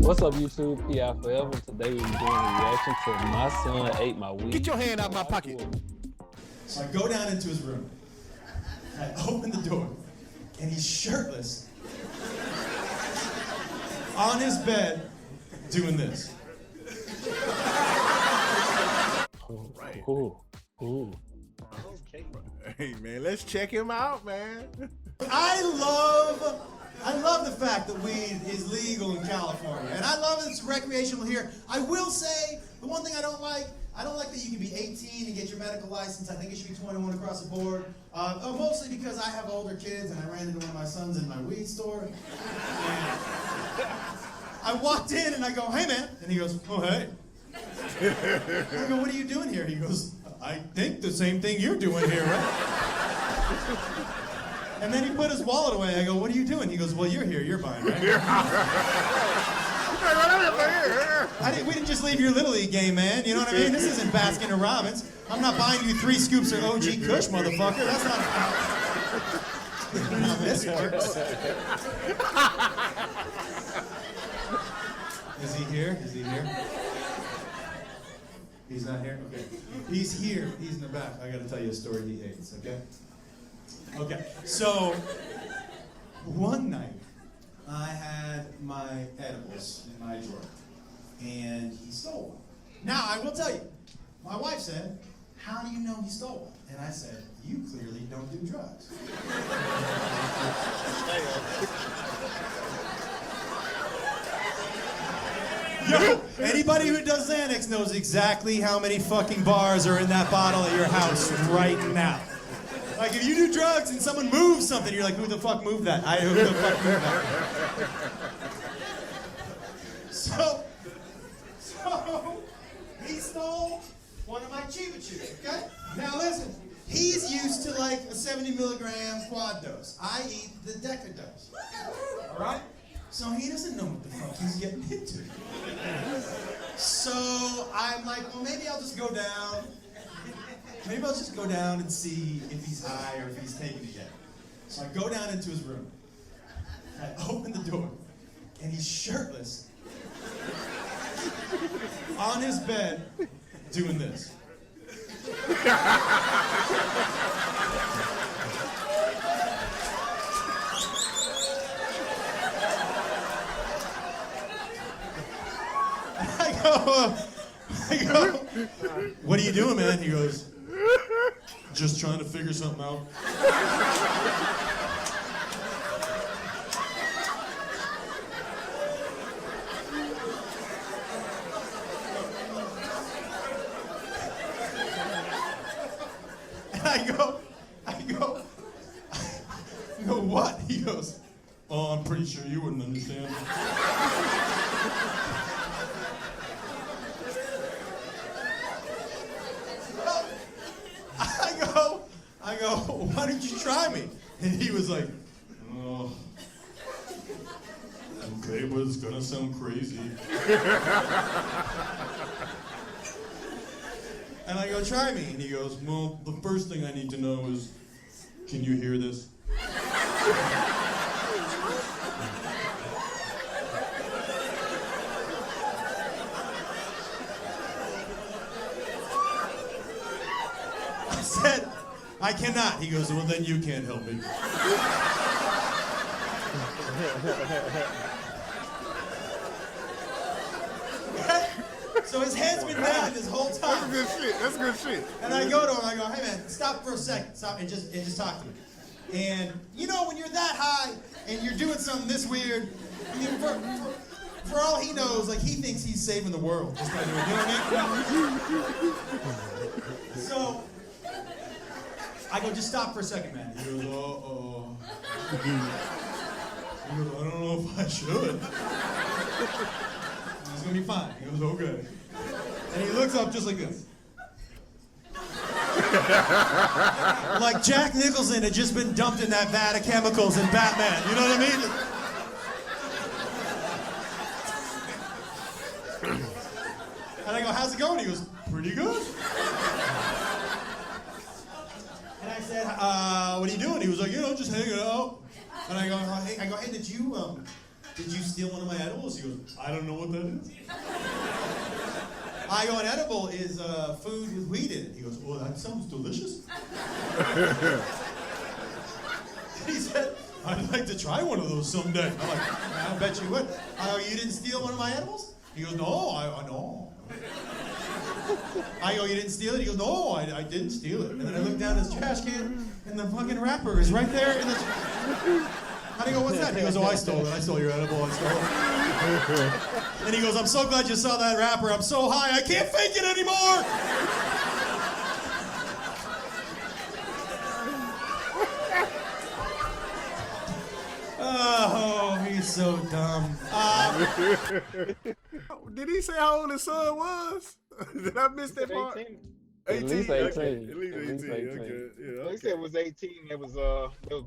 What's up, YouTube? PI Forever. Today we're doing a reaction to My Son Ate My Weed. Get your hand out of my pocket. So I go down into his room. I open the door, and he's shirtless on his bed doing this. Right. Ooh. Ooh. Hey, man, let's check him out, man. I love the fact that weed is legal in California, and I love that it's recreational here. I will say, the one thing I don't like that you can be 18 and get your medical license. I think it should be 21 across the board. Mostly because I have older kids, and I ran into one of my sons in my weed store. And I walked in, and I go, "Hey, man," and he goes, "Oh, hey." I go, "What are you doing here?" He goes, "I think the same thing you're doing here, right?" And then he put his wallet away. I go, "What are you doing?" He goes, "Well, you're here. You're buying, right?" We didn't just leave your Little League game, man. You know what I mean? This isn't Baskin and Robbins. I'm not buying you 3 scoops of OG Kush, motherfucker. That's not how this works. Is he here? Is he here? He's not here? Okay. He's here. He's in the back. I gotta tell you a story he hates, okay? Okay, so one night I had my edibles in my drawer, and he stole one. Now, I will tell you, my wife said, "How do you know he stole one?" And I said, "You clearly don't do drugs." Yo, anybody who does Xanax knows exactly how many fucking bars are in that bottle at your house right now. Like, if you do drugs and someone moves something, you're like, "Who the fuck moved that?" Who the fuck moved that? So he stole one of my Chiba Chews, okay? Now listen, he's used to like a 70 milligram quad dose. I eat the Deca dose, all right? So he doesn't know what the fuck he's getting into. So I'm like, well, maybe I'll just go down. Maybe I'll just go down and see if he's high or if he's taking it yet. So I go down into his room. I open the door, and he's shirtless on his bed doing this. I go, "What are you doing, man?" He goes, "Just trying to figure something out." And I go, "What?" He goes, "Oh, I'm pretty sure you wouldn't understand." I go, "Why don't you try me?" And he was like, "Oh, okay, but it's gonna sound crazy." And I go, "Try me." And he goes, "Well, the first thing I need to know is, can you hear this?" I said, "I cannot." He goes, "Well, then you can't help me." So his head's been down this whole time. That's good shit. That's good shit. And I go to him, I go, "Hey man, stop for a second. Stop and just talk to me." And you know, when you're that high and you're doing something this weird, I mean, for all he knows, like, he thinks he's saving the world just by doing it. You know what I mean? So I go, "Just stop for a second, man." He goes, "Uh-oh." He goes, "I don't know if I should." It's gonna be fine. He goes, "Okay." And he looks up just like this. Like Jack Nicholson had just been dumped in that vat of chemicals in Batman. You know what I mean? And I go, "How's it going?" He goes, "Pretty good." And I said, "What are you doing?" He was like, "You know, just hanging out." And I go, "Hey, did you did you steal one of my edibles? He goes, I don't know what that is. I go, an edible is food with weed in it. He goes, oh, that sounds delicious. He said, I'd like to try one of those someday. I'm like, I bet you would. I go, you didn't steal one of my edibles? He goes, no, I know. I go, you didn't steal it? He goes, no, I didn't steal it. And then I look down his trash can, and the fucking wrapper is right there in the And I go, what's that? He goes, oh, I stole it. I stole your edible. I stole it. And he goes, I'm so glad you saw that wrapper. I'm so high, I can't fake it anymore. Oh, he's so dumb. Did he say how old his son was? Did I miss that part? 18. 18. At least 18. Okay. At least 18. Okay. Yeah, okay. They said it was 18. It was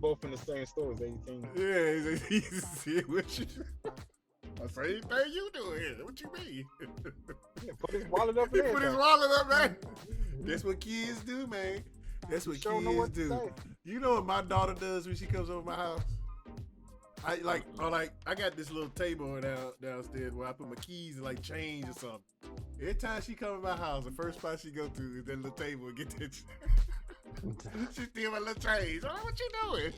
both in the same store. It was 18. Yeah, he's what you? The same thing you doing here. What you mean? Yeah, put his wallet up He there. put his wallet up, man. That's what kids do, man. That's what Sure know kids what to do. say. You know what my daughter does when she comes over my house? I got this little table downstairs where I put my keys and like change or something. Every time she come to my house, the first spot she go to is that little table and get that. She steal my little change. Oh, what you doing?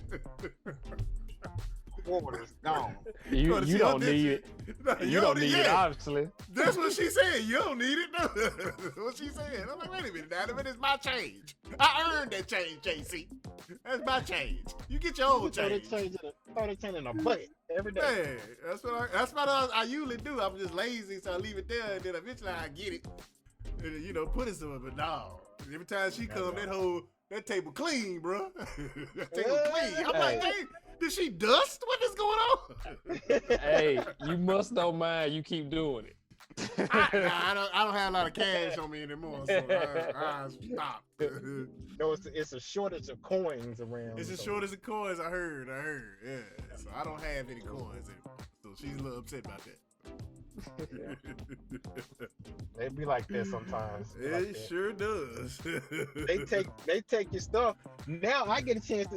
Water's gone. You Go to see don't her need dentist. it. No, You don't need it, obviously. That's what she said. You don't need it. No. That's what she said. I'm like, wait a minute, Adam. It's my change. I earned that change, JC. That's my change. You get your own Throw change. the change in a butt every day. Man, that's what I usually do. I'm just lazy, so I leave it there, and then eventually I get it, and put it somewhere. But no, every time she come, that table clean, bro. That table clean. I'm like, hey, did she dust? What is going on? Hey, you must don't mind. You keep doing it. I don't have a lot of cash on me anymore, so I stopped. No, it's a shortage of coins around. It's as short as the coins. I heard. Yeah. So I don't have any coins anymore. So she's a little upset about that. They be like that sometimes. It sure does. They take your stuff. Now I get a chance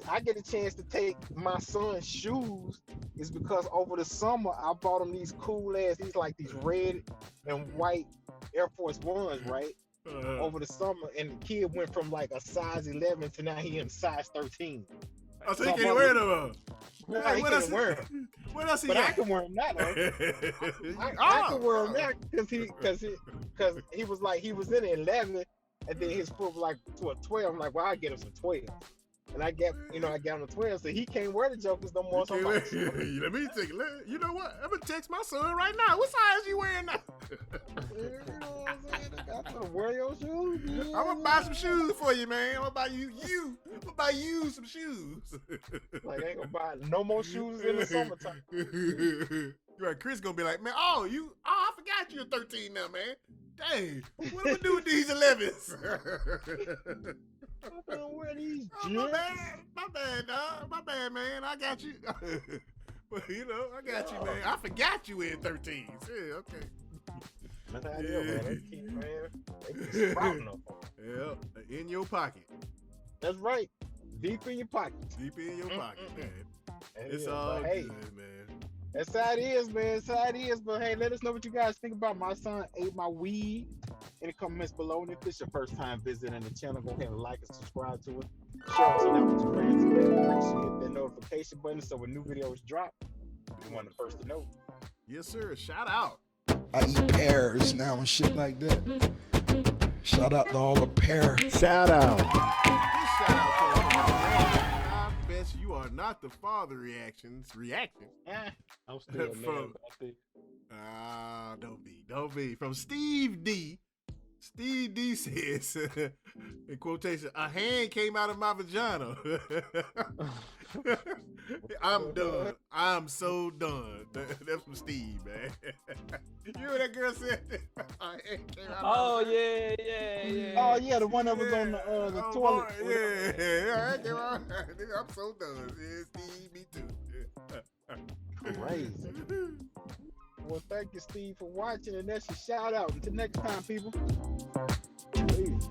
to take my son's shoes. Is because over the summer I bought him these cool ass, these red and white Air Force Ones, right? Over the summer, and the kid went from like a size 11 to now he in size 13. Oh, so he can't wear them. No, he can't wear them. What else he But got? I can wear them now, though. I can wear them now because he was like, he was in 11, and then his foot was like to a 12. I'm like, well, I get him some 12. And I got him a 12, so he can't wear the jokers no more. So I'm like, let me take it. You know what? I'm gonna text my son right now. What size you wearing now? you know what I'm saying? I'm gonna wear your shoes. I'm gonna buy some shoes for you, man. I'm gonna buy you some shoes. Like, I ain't gonna buy no more shoes in the summertime. Right, Chris gonna be like, man, I forgot you're 13 now, man. Dang, what do we do with these 11s? I'm gonna wear these my bad, dog. My bad, man. I got you. But I got you, man. I forgot you in 13s. Yeah, okay. That's how I do, man. They keep sprouting up. Yeah, in your pocket. That's right. Deep in your pocket. Deep in your pocket, man. It's Yeah, all hey, good, man. that's how it is, man. That's how it is. But hey, let us know what you guys think about my son ate my weed in the comments below. And if this is your first time visiting the channel, go ahead and like and subscribe to it. Share it out with your friends and make sure you hit that notification button so when new videos drop, you're one of the first to know. Yes, sir. Shout out. I eat pears now and shit like that. Shout out to all the pears. Shout out. This shout out to I bet you are not the father reaction. I'm still mad about this. Don't be. From Steve D. Steve D says, in quotation, a hand came out of my vagina. I'm done. I'm so done. That's from Steve, man. You know what that girl said? A hand came out Yeah. Oh yeah, the one that was on the toilet. Boy, yeah. I'm so done. Yeah, Steve, me too. Crazy. Well, thank you, Steve, for watching, and that's your shout out. Until next time, people. Peace.